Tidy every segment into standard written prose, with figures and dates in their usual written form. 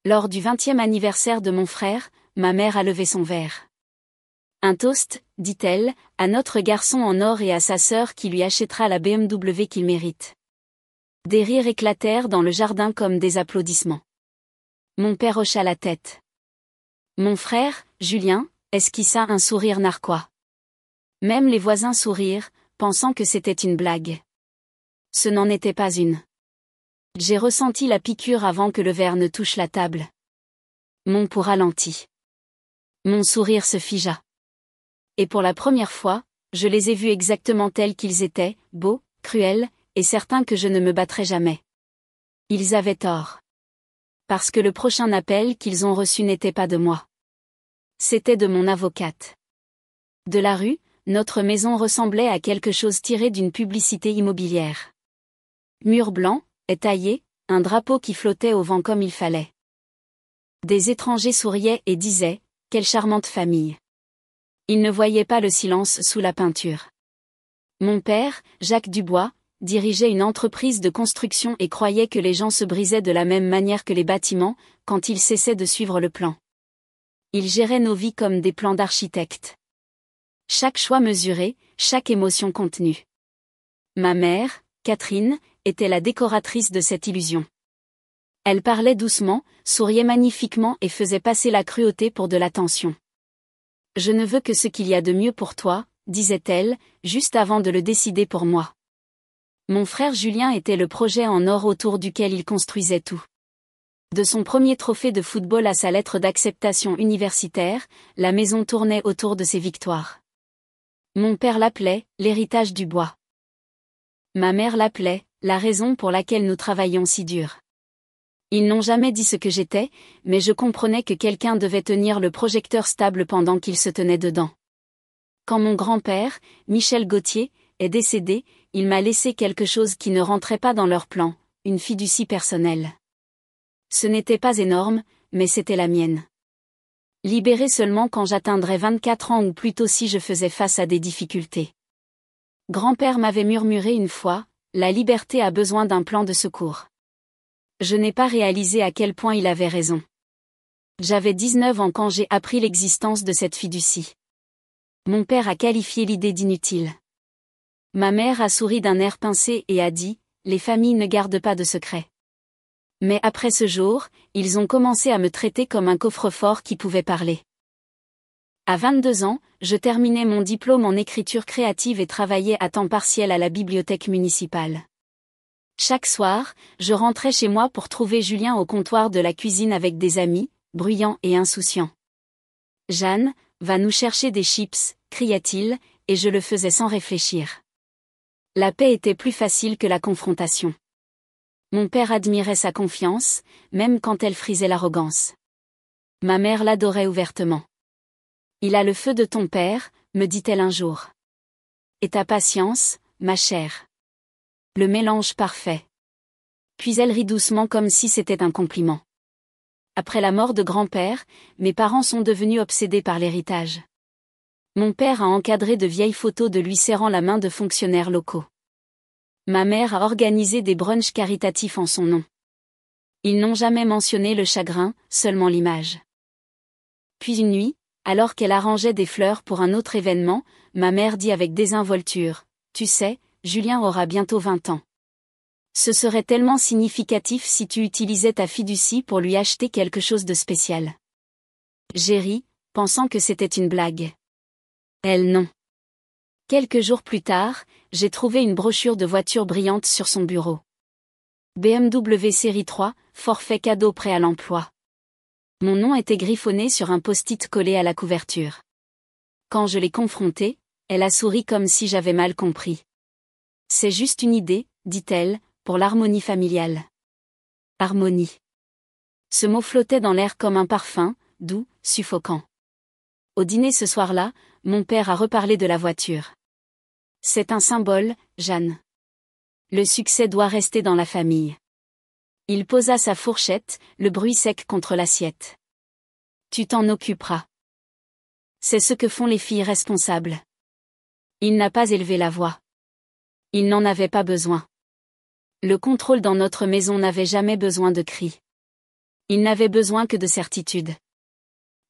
Lors du 20e anniversaire de mon frère, ma mère a levé son verre. Un toast, dit-elle, à notre garçon en or et à sa sœur qui lui achètera la BMW qu'il mérite. Des rires éclatèrent dans le jardin comme des applaudissements. Mon père hocha la tête. Mon frère, Julien, esquissa un sourire narquois. Même les voisins sourirent, pensant que c'était une blague. Ce n'en était pas une. J'ai ressenti la piqûre avant que le verre ne touche la table. Mon pouls ralentit. Mon sourire se figea. Et pour la première fois, je les ai vus exactement tels qu'ils étaient, beaux, cruels, et certains que je ne me battrais jamais. Ils avaient tort. Parce que le prochain appel qu'ils ont reçu n'était pas de moi. C'était de mon avocate. De la rue, notre maison ressemblait à quelque chose tiré d'une publicité immobilière. Mur blanc, étaillé, un drapeau qui flottait au vent comme il fallait. Des étrangers souriaient et disaient « Quelle charmante famille !» Ils ne voyaient pas le silence sous la peinture. Mon père, Jacques Dubois, dirigeait une entreprise de construction et croyait que les gens se brisaient de la même manière que les bâtiments, quand ils cessaient de suivre le plan. Il gérait nos vies comme des plans d'architecte. Chaque choix mesuré, chaque émotion contenue. Ma mère, Catherine, était la décoratrice de cette illusion. Elle parlait doucement, souriait magnifiquement et faisait passer la cruauté pour de l'attention. « Je ne veux que ce qu'il y a de mieux pour toi », disait-elle, juste avant de le décider pour moi. Mon frère Julien était le projet en or autour duquel il construisait tout. De son premier trophée de football à sa lettre d'acceptation universitaire, la maison tournait autour de ses victoires. Mon père l'appelait « l'héritage du bois ». Ma mère l'appelait « la raison pour laquelle nous travaillions si dur ». Ils n'ont jamais dit ce que j'étais, mais je comprenais que quelqu'un devait tenir le projecteur stable pendant qu'il se tenait dedans. Quand mon grand-père, Michel Gauthier, est décédé, il m'a laissé quelque chose qui ne rentrait pas dans leur plan, une fiducie personnelle. Ce n'était pas énorme, mais c'était la mienne. Libérée seulement quand j'atteindrais 24 ans ou plutôt si je faisais face à des difficultés. Grand-père m'avait murmuré une fois, la liberté a besoin d'un plan de secours. Je n'ai pas réalisé à quel point il avait raison. J'avais 19 ans quand j'ai appris l'existence de cette fiducie. Mon père a qualifié l'idée d'inutile. Ma mère a souri d'un air pincé et a dit « Les familles ne gardent pas de secrets ». Mais après ce jour, ils ont commencé à me traiter comme un coffre-fort qui pouvait parler. À 22 ans, je terminais mon diplôme en écriture créative et travaillais à temps partiel à la bibliothèque municipale. Chaque soir, je rentrais chez moi pour trouver Julien au comptoir de la cuisine avec des amis, bruyants et insouciants. « Jeanne, va nous chercher des chips », criait-il, et je le faisais sans réfléchir. La paix était plus facile que la confrontation. Mon père admirait sa confiance, même quand elle frisait l'arrogance. Ma mère l'adorait ouvertement. « Il a le feu de ton père », me dit-elle un jour. « Et ta patience, ma chère. » Le mélange parfait. Puis elle rit doucement comme si c'était un compliment. Après la mort de grand-père, mes parents sont devenus obsédés par l'héritage. Mon père a encadré de vieilles photos de lui serrant la main de fonctionnaires locaux. Ma mère a organisé des brunchs caritatifs en son nom. Ils n'ont jamais mentionné le chagrin, seulement l'image. Puis une nuit, alors qu'elle arrangeait des fleurs pour un autre événement, ma mère dit avec désinvolture « Tu sais, Julien aura bientôt 20 ans. Ce serait tellement significatif si tu utilisais ta fiducie pour lui acheter quelque chose de spécial. » J'ai ri, pensant que c'était une blague. Elle non. Quelques jours plus tard, j'ai trouvé une brochure de voiture brillante sur son bureau. BMW série 3, forfait cadeau prêt à l'emploi. Mon nom était griffonné sur un post-it collé à la couverture. Quand je l'ai confrontée, elle a souri comme si j'avais mal compris. « C'est juste une idée, dit-elle, pour l'harmonie familiale. » Harmonie. Ce mot flottait dans l'air comme un parfum, doux, suffocant. Au dîner ce soir-là, mon père a reparlé de la voiture. « C'est un symbole, Jeanne. Le succès doit rester dans la famille. » Il posa sa fourchette, le bruit sec contre l'assiette. « Tu t'en occuperas. C'est ce que font les filles responsables. » Il n'a pas élevé la voix. Il n'en avait pas besoin. Le contrôle dans notre maison n'avait jamais besoin de cris. Il n'avait besoin que de certitude.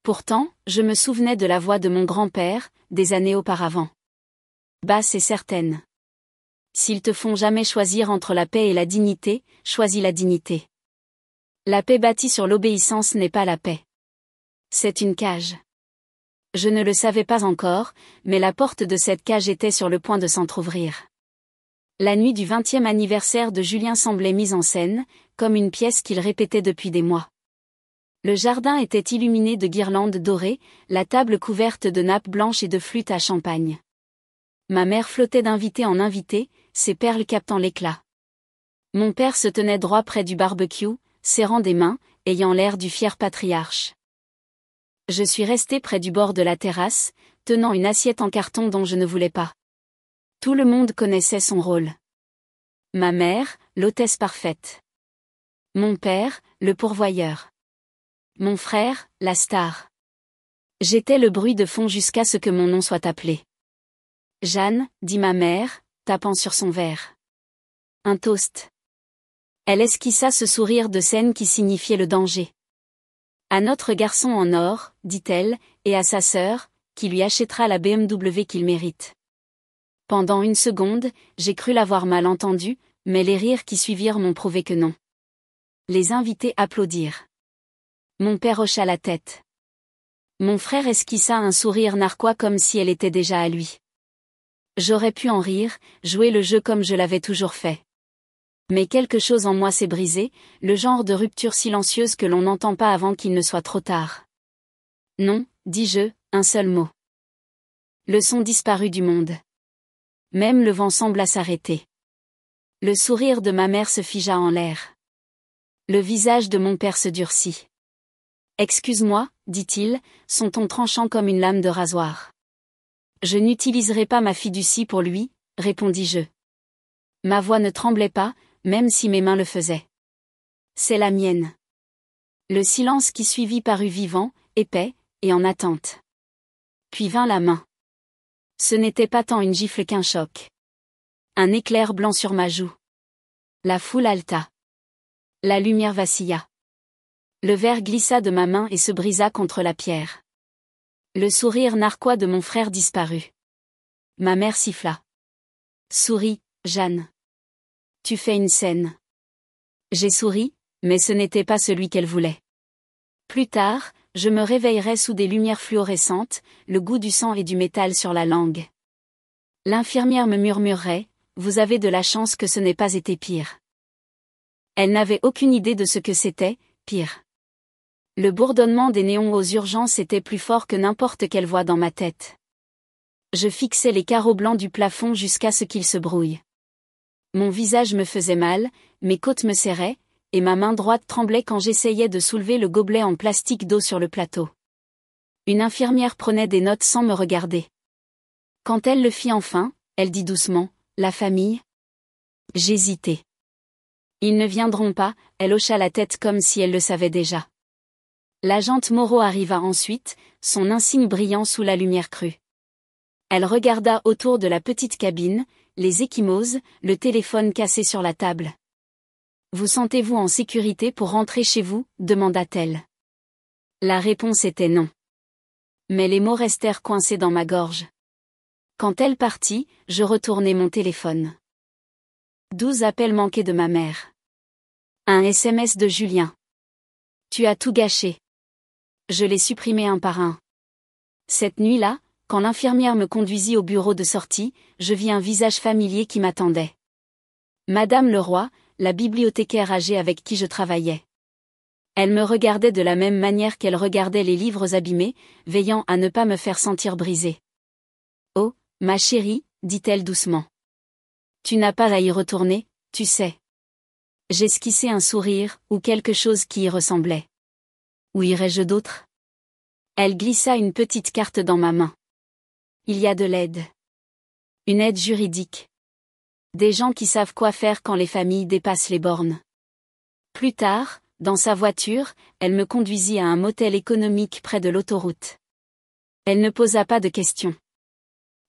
Pourtant, je me souvenais de la voix de mon grand-père, des années auparavant. Basse et certaine. S'ils te font jamais choisir entre la paix et la dignité, choisis la dignité. La paix bâtie sur l'obéissance n'est pas la paix. C'est une cage. Je ne le savais pas encore, mais la porte de cette cage était sur le point de s'entr'ouvrir. La nuit du 20e anniversaire de Julien semblait mise en scène, comme une pièce qu'il répétait depuis des mois. Le jardin était illuminé de guirlandes dorées, la table couverte de nappes blanches et de flûtes à champagne. Ma mère flottait d'invité en invité, ses perles captant l'éclat. Mon père se tenait droit près du barbecue, serrant des mains, ayant l'air du fier patriarche. Je suis restée près du bord de la terrasse, tenant une assiette en carton dont je ne voulais pas. Tout le monde connaissait son rôle. Ma mère, l'hôtesse parfaite. Mon père, le pourvoyeur. Mon frère, la star. J'étais le bruit de fond jusqu'à ce que mon nom soit appelé. Jeanne, dit ma mère, tapant sur son verre. Un toast. Elle esquissa ce sourire de scène qui signifiait le danger. À notre garçon en or, dit-elle, et à sa sœur, qui lui achètera la BMW qu'il mérite. Pendant une seconde, j'ai cru l'avoir mal entendu, mais les rires qui suivirent m'ont prouvé que non. Les invités applaudirent. Mon père hocha la tête. Mon frère esquissa un sourire narquois comme si elle était déjà à lui. J'aurais pu en rire, jouer le jeu comme je l'avais toujours fait. Mais quelque chose en moi s'est brisé, le genre de rupture silencieuse que l'on n'entend pas avant qu'il ne soit trop tard. Non, dis-je, un seul mot. Le son disparut du monde. Même le vent sembla s'arrêter. Le sourire de ma mère se figea en l'air. Le visage de mon père se durcit. Excuse-moi, dit-il, son ton tranchant comme une lame de rasoir. Je n'utiliserai pas ma fiducie pour lui, répondis-je. Ma voix ne tremblait pas, même si mes mains le faisaient. C'est la mienne. Le silence qui suivit parut vivant, épais, et en attente. Puis vint la main. Ce n'était pas tant une gifle qu'un choc. Un éclair blanc sur ma joue. La foule haleta. La lumière vacilla. Le verre glissa de ma main et se brisa contre la pierre. Le sourire narquois de mon frère disparut. Ma mère siffla. Souris, Jeanne. Tu fais une scène. J'ai souri, mais ce n'était pas celui qu'elle voulait. Plus tard, je me réveillerai sous des lumières fluorescentes, le goût du sang et du métal sur la langue. L'infirmière me murmurerait, vous avez de la chance que ce n'ait pas été pire. Elle n'avait aucune idée de ce que c'était, pire. Le bourdonnement des néons aux urgences était plus fort que n'importe quelle voix dans ma tête. Je fixais les carreaux blancs du plafond jusqu'à ce qu'ils se brouillent. Mon visage me faisait mal, mes côtes me serraient, et ma main droite tremblait quand j'essayais de soulever le gobelet en plastique d'eau sur le plateau. Une infirmière prenait des notes sans me regarder. Quand elle le fit enfin, elle dit doucement, « La famille ?» J'hésitai. « Ils ne viendront pas », elle hocha la tête comme si elle le savait déjà. L'agente Moreau arriva ensuite, son insigne brillant sous la lumière crue. Elle regarda autour de la petite cabine, les ecchymoses, le téléphone cassé sur la table. « Vous sentez-vous en sécurité pour rentrer chez vous ?» demanda-t-elle. La réponse était non. Mais les mots restèrent coincés dans ma gorge. Quand elle partit, je retournai mon téléphone. 12 appels manqués de ma mère. Un SMS de Julien. Tu as tout gâché. Je les supprimai un par un. Cette nuit-là, quand l'infirmière me conduisit au bureau de sortie, je vis un visage familier qui m'attendait. Madame Leroy, la bibliothécaire âgée avec qui je travaillais. Elle me regardait de la même manière qu'elle regardait les livres abîmés, veillant à ne pas me faire sentir brisée. « Oh, ma chérie, dit-elle doucement. Tu n'as pas à y retourner, tu sais. » J'esquissai un sourire, ou quelque chose qui y ressemblait. Où irais-je d'autre ? Elle glissa une petite carte dans ma main. Il y a de l'aide. Une aide juridique. Des gens qui savent quoi faire quand les familles dépassent les bornes. Plus tard, dans sa voiture, elle me conduisit à un motel économique près de l'autoroute. Elle ne posa pas de questions.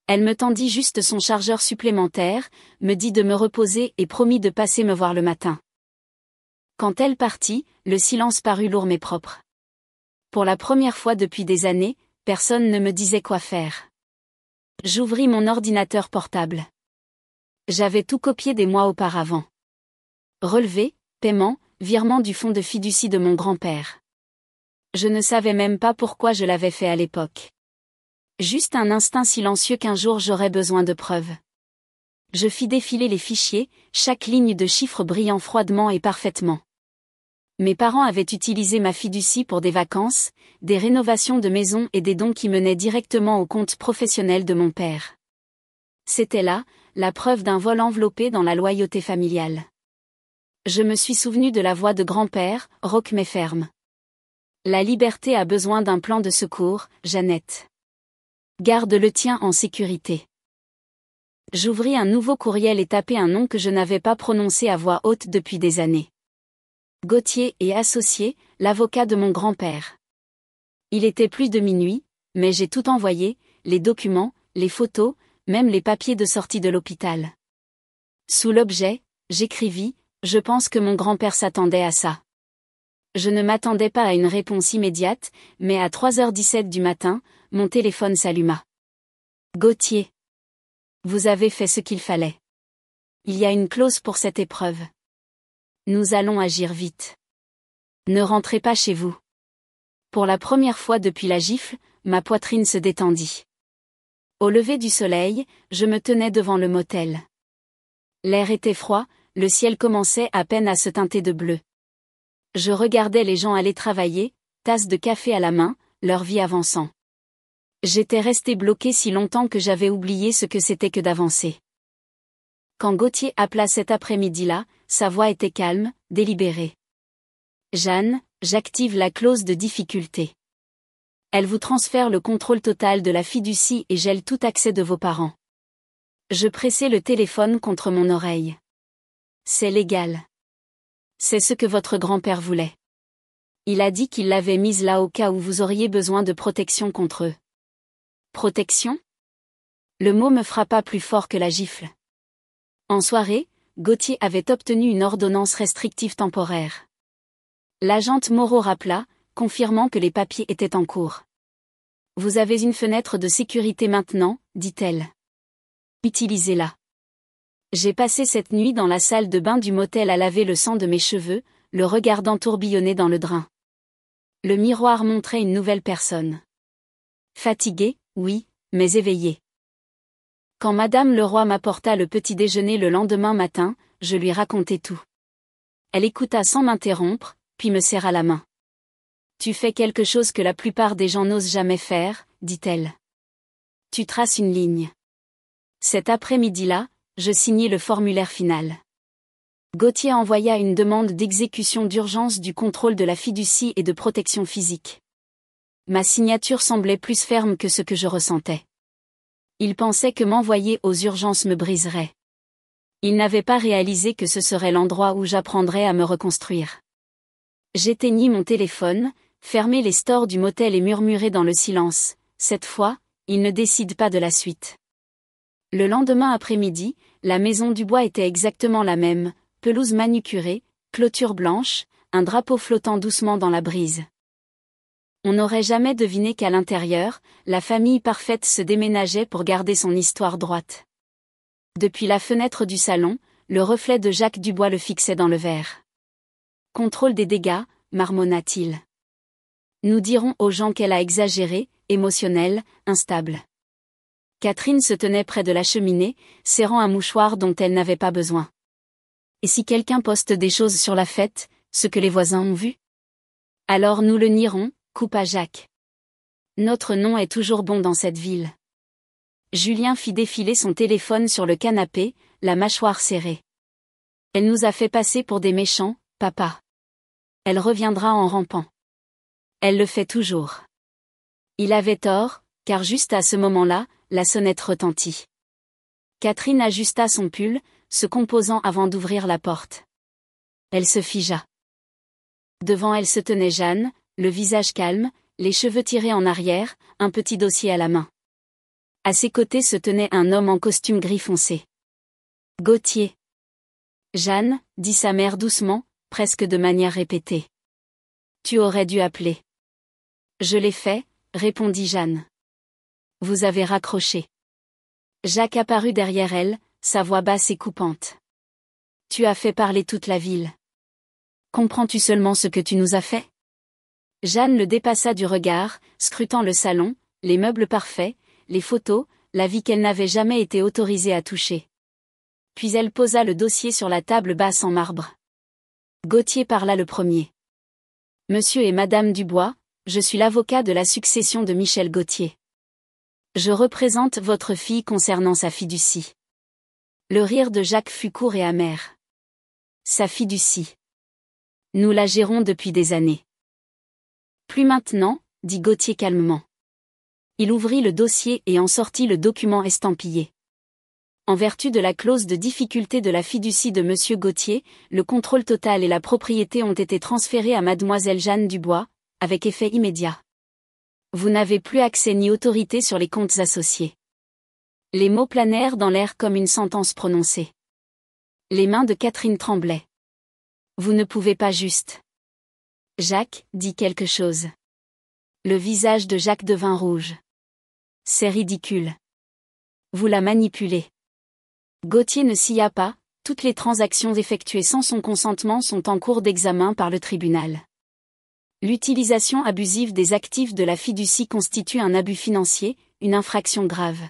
Elle me tendit juste son chargeur supplémentaire, me dit de me reposer et promit de passer me voir le matin. Quand elle partit, le silence parut lourd mais propre. Pour la première fois depuis des années, personne ne me disait quoi faire. J'ouvris mon ordinateur portable. J'avais tout copié des mois auparavant. Relevé, paiement, virement du fonds de fiducie de mon grand-père. Je ne savais même pas pourquoi je l'avais fait à l'époque. Juste un instinct silencieux qu'un jour j'aurais besoin de preuves. Je fis défiler les fichiers, chaque ligne de chiffres brillant froidement et parfaitement. Mes parents avaient utilisé ma fiducie pour des vacances, des rénovations de maison et des dons qui menaient directement au compte professionnel de mon père. C'était là, la preuve d'un vol enveloppé dans la loyauté familiale. Je me suis souvenu de la voix de grand-père, rauque mais ferme. La liberté a besoin d'un plan de secours, Jeannette. Garde le tien en sécurité. J'ouvris un nouveau courriel et tapai un nom que je n'avais pas prononcé à voix haute depuis des années. Gauthier et associé, l'avocat de mon grand-père. Il était plus de minuit, mais j'ai tout envoyé, les documents, les photos, même les papiers de sortie de l'hôpital. Sous l'objet, j'écrivis, je pense que mon grand-père s'attendait à ça. Je ne m'attendais pas à une réponse immédiate, mais à 3h17 du matin, mon téléphone s'alluma. Gauthier. Vous avez fait ce qu'il fallait. Il y a une clause pour cette épreuve. Nous allons agir vite. Ne rentrez pas chez vous. Pour la première fois depuis la gifle, ma poitrine se détendit. Au lever du soleil, je me tenais devant le motel. L'air était froid, le ciel commençait à peine à se teinter de bleu. Je regardais les gens aller travailler, tasse de café à la main, leur vie avançant. J'étais resté bloqué si longtemps que j'avais oublié ce que c'était que d'avancer. Quand Gauthier appela cet après-midi-là, sa voix était calme, délibérée. Jeanne, j'active la clause de difficulté. Elle vous transfère le contrôle total de la fiducie et gèle tout accès de vos parents. Je pressai le téléphone contre mon oreille. C'est légal. C'est ce que votre grand-père voulait. Il a dit qu'il l'avait mise là au cas où vous auriez besoin de protection contre eux. Protection ? Le mot me frappa plus fort que la gifle. En soirée, Gauthier avait obtenu une ordonnance restrictive temporaire. L'agente Moreau rappela, confirmant que les papiers étaient en cours. Vous avez une fenêtre de sécurité maintenant, dit-elle. Utilisez-la. J'ai passé cette nuit dans la salle de bain du motel à laver le sang de mes cheveux, le regardant tourbillonner dans le drain. Le miroir montrait une nouvelle personne. Fatiguée, oui, mais éveillée. Quand Madame Leroy m'apporta le petit déjeuner le lendemain matin, je lui racontai tout. Elle écouta sans m'interrompre, puis me serra la main. Tu fais quelque chose que la plupart des gens n'osent jamais faire, dit-elle. Tu traces une ligne. Cet après-midi-là, je signai le formulaire final. Gauthier envoya une demande d'exécution d'urgence du contrôle de la fiducie et de protection physique. Ma signature semblait plus ferme que ce que je ressentais. Il pensait que m'envoyer aux urgences me briserait. Il n'avait pas réalisé que ce serait l'endroit où j'apprendrais à me reconstruire. J'éteignis mon téléphone, fermai les stores du motel et murmurai dans le silence, cette fois, il ne décide pas de la suite. Le lendemain après-midi, la maison du bois était exactement la même, pelouse manucurée, clôture blanche, un drapeau flottant doucement dans la brise. On n'aurait jamais deviné qu'à l'intérieur, la famille parfaite se déménageait pour garder son histoire droite. Depuis la fenêtre du salon, le reflet de Jacques Dubois le fixait dans le verre. Contrôle des dégâts, marmonna-t-il. Nous dirons aux gens qu'elle a exagéré, émotionnelle, instable. Catherine se tenait près de la cheminée, serrant un mouchoir dont elle n'avait pas besoin. Et si quelqu'un poste des choses sur la fête, ce que les voisins ont vu ? Alors nous le nierons, coupa Jacques. Notre nom est toujours bon dans cette ville. Julien fit défiler son téléphone sur le canapé, la mâchoire serrée. Elle nous a fait passer pour des méchants, papa. Elle reviendra en rampant. Elle le fait toujours. Il avait tort, car juste à ce moment-là, la sonnette retentit. Catherine ajusta son pull, se composant avant d'ouvrir la porte. Elle se figea. Devant elle se tenait Jeanne, le visage calme, les cheveux tirés en arrière, un petit dossier à la main. À ses côtés se tenait un homme en costume gris foncé. Gauthier. Jeanne, dit sa mère doucement, presque de manière répétée. Tu aurais dû appeler. Je l'ai fait, répondit Jeanne. Vous avez raccroché. Jacques apparut derrière elle, sa voix basse et coupante. Tu as fait parler toute la ville. Comprends-tu seulement ce que tu nous as fait? Jeanne le dépassa du regard, scrutant le salon, les meubles parfaits, les photos, la vie qu'elle n'avait jamais été autorisée à toucher. Puis elle posa le dossier sur la table basse en marbre. Gauthier parla le premier. Monsieur et Madame Dubois, je suis l'avocat de la succession de Michel Gauthier. Je représente votre fille concernant sa fiducie. Le rire de Jacques fut court et amer. Sa fiducie. Nous la gérons depuis des années. Plus maintenant, dit Gauthier calmement. Il ouvrit le dossier et en sortit le document estampillé. En vertu de la clause de difficulté de la fiducie de Monsieur Gauthier, le contrôle total et la propriété ont été transférés à Mademoiselle Jeanne Dubois, avec effet immédiat. Vous n'avez plus accès ni autorité sur les comptes associés. Les mots planèrent dans l'air comme une sentence prononcée. Les mains de Catherine tremblaient. Vous ne pouvez pas juste. Jacques dit quelque chose. Le visage de Jacques devint rouge. C'est ridicule. Vous la manipulez. Gauthier ne sia pas, toutes les transactions effectuées sans son consentement sont en cours d'examen par le tribunal. L'utilisation abusive des actifs de la fiducie constitue un abus financier, une infraction grave.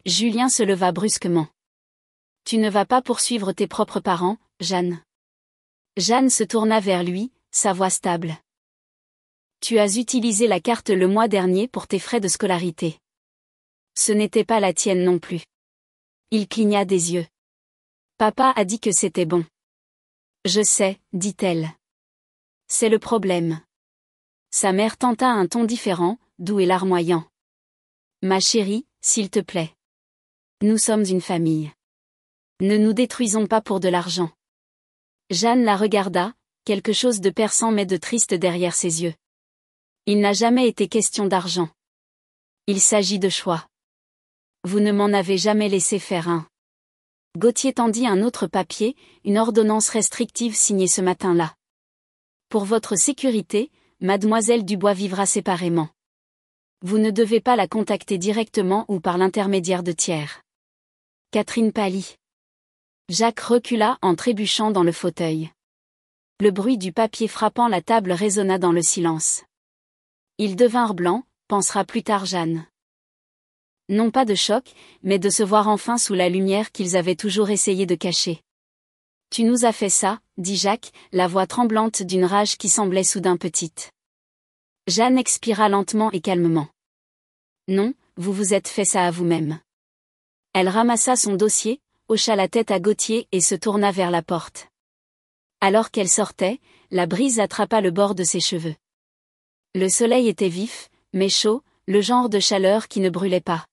Julien se leva brusquement. Tu ne vas pas poursuivre tes propres parents, Jeanne. Jeanne se tourna vers lui, sa voix stable. Tu as utilisé la carte le mois dernier pour tes frais de scolarité. Ce n'était pas la tienne non plus. Il cligna des yeux. Papa a dit que c'était bon. Je sais, dit-elle. C'est le problème. Sa mère tenta un ton différent, doux et larmoyant. Ma chérie, s'il te plaît. Nous sommes une famille. Ne nous détruisons pas pour de l'argent. Jeanne la regarda, quelque chose de perçant mais de triste derrière ses yeux. Il n'a jamais été question d'argent. Il s'agit de choix. Vous ne m'en avez jamais laissé faire un. Gauthier tendit un autre papier, une ordonnance restrictive signée ce matin-là. Pour votre sécurité, Mademoiselle Dubois vivra séparément. Vous ne devez pas la contacter directement ou par l'intermédiaire de tiers. Catherine pâlit. Jacques recula en trébuchant dans le fauteuil. Le bruit du papier frappant la table résonna dans le silence. Ils devinrent blancs, pensera plus tard Jeanne. Non pas de choc, mais de se voir enfin sous la lumière qu'ils avaient toujours essayé de cacher. Tu nous as fait ça, dit Jacques, la voix tremblante d'une rage qui semblait soudain petite. Jeanne expira lentement et calmement. Non, vous vous êtes fait ça à vous-même. Elle ramassa son dossier, hocha la tête à Gauthier et se tourna vers la porte. Alors qu'elle sortait, la brise attrapa le bord de ses cheveux. Le soleil était vif, mais chaud, le genre de chaleur qui ne brûlait pas.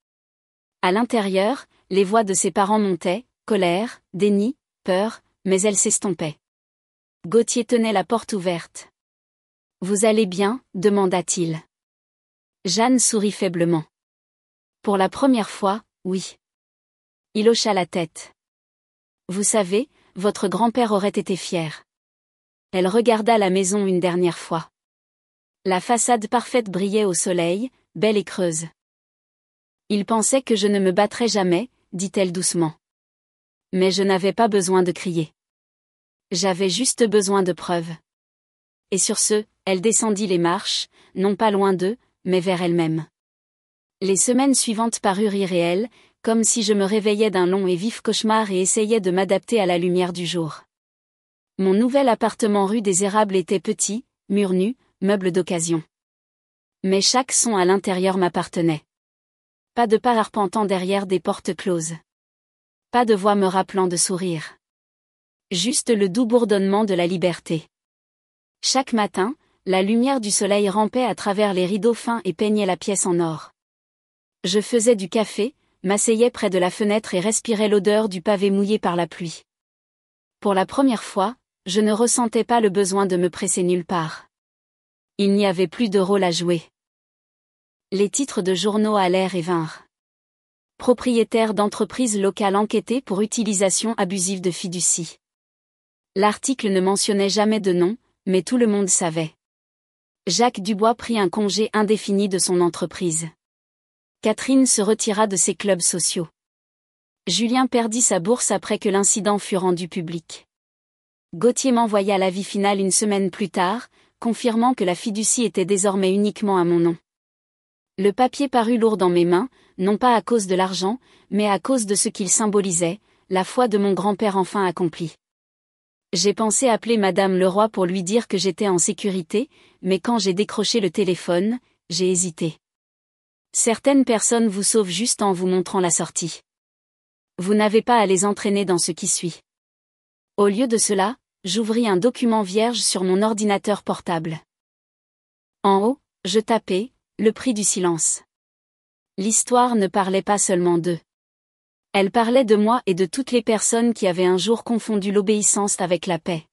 À l'intérieur, les voix de ses parents montaient, colère, déni, peur, mais elles s'estompaient. Gauthier tenait la porte ouverte. « Vous allez bien ?» demanda-t-il. Jeanne sourit faiblement. Pour la première fois, oui. Il hocha la tête. Vous savez, votre grand-père aurait été fier. Elle regarda la maison une dernière fois. La façade parfaite brillait au soleil, belle et creuse. Il pensait que je ne me battrais jamais, dit-elle doucement. Mais je n'avais pas besoin de crier. J'avais juste besoin de preuves. Et sur ce, elle descendit les marches, non pas loin d'eux, mais vers elle-même. Les semaines suivantes parurent irréelles, comme si je me réveillais d'un long et vif cauchemar et essayais de m'adapter à la lumière du jour. Mon nouvel appartement rue des Érables était petit, murs nus, meubles d'occasion. Mais chaque son à l'intérieur m'appartenait. Pas de pas arpentant derrière des portes closes. Pas de voix me rappelant de sourire. Juste le doux bourdonnement de la liberté. Chaque matin, la lumière du soleil rampait à travers les rideaux fins et peignait la pièce en or. Je faisais du café, m'asseyais près de la fenêtre et respirais l'odeur du pavé mouillé par la pluie. Pour la première fois, je ne ressentais pas le besoin de me presser nulle part. Il n'y avait plus de rôle à jouer. Les titres de journaux allèrent et vinrent. Propriétaire d'entreprises locales enquêtées pour utilisation abusive de fiducie. L'article ne mentionnait jamais de nom, mais tout le monde savait. Jacques Dubois prit un congé indéfini de son entreprise. Catherine se retira de ses clubs sociaux. Julien perdit sa bourse après que l'incident fut rendu public. Gauthier m'envoya l'avis final une semaine plus tard, confirmant que la fiducie était désormais uniquement à mon nom. Le papier parut lourd dans mes mains, non pas à cause de l'argent, mais à cause de ce qu'il symbolisait, la foi de mon grand-père enfin accomplie. J'ai pensé appeler Madame Leroy pour lui dire que j'étais en sécurité, mais quand j'ai décroché le téléphone, j'ai hésité. Certaines personnes vous sauvent juste en vous montrant la sortie. Vous n'avez pas à les entraîner dans ce qui suit. Au lieu de cela, j'ouvris un document vierge sur mon ordinateur portable. En haut, je tapais « Le prix du silence ». L'histoire ne parlait pas seulement d'eux. Elle parlait de moi et de toutes les personnes qui avaient un jour confondu l'obéissance avec la paix.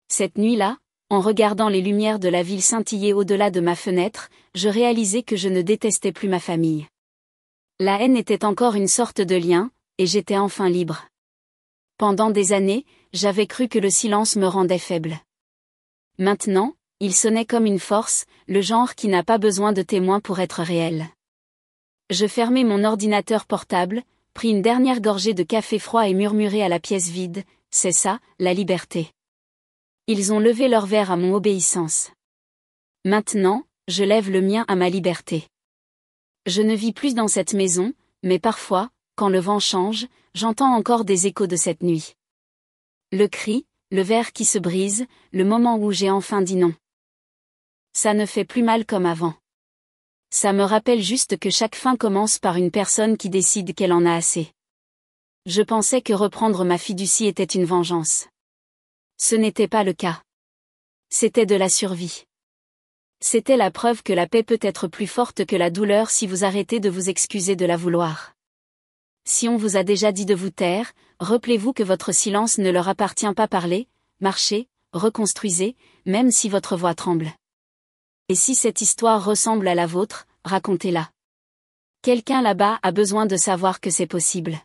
Cette nuit-là, en regardant les lumières de la ville scintiller au-delà de ma fenêtre, je réalisais que je ne détestais plus ma famille. La haine était encore une sorte de lien, et j'étais enfin libre. Pendant des années, j'avais cru que le silence me rendait faible. Maintenant, il sonnait comme une force, le genre qui n'a pas besoin de témoins pour être réel. Je fermai mon ordinateur portable, pris une dernière gorgée de café froid et murmurai à la pièce vide, « C'est ça, la liberté. » Ils ont levé leur verre à mon obéissance. Maintenant, je lève le mien à ma liberté. Je ne vis plus dans cette maison, mais parfois, quand le vent change, j'entends encore des échos de cette nuit. Le cri, le verre qui se brise, le moment où j'ai enfin dit non. Ça ne fait plus mal comme avant. Ça me rappelle juste que chaque fin commence par une personne qui décide qu'elle en a assez. Je pensais que reprendre ma fiducie était une vengeance. Ce n'était pas le cas. C'était de la survie. C'était la preuve que la paix peut être plus forte que la douleur si vous arrêtez de vous excuser de la vouloir. Si on vous a déjà dit de vous taire, rappelez-vous que votre silence ne leur appartient pas. Parlez, marchez, reconstruisez, même si votre voix tremble. Et si cette histoire ressemble à la vôtre, racontez-la. Quelqu'un là-bas a besoin de savoir que c'est possible.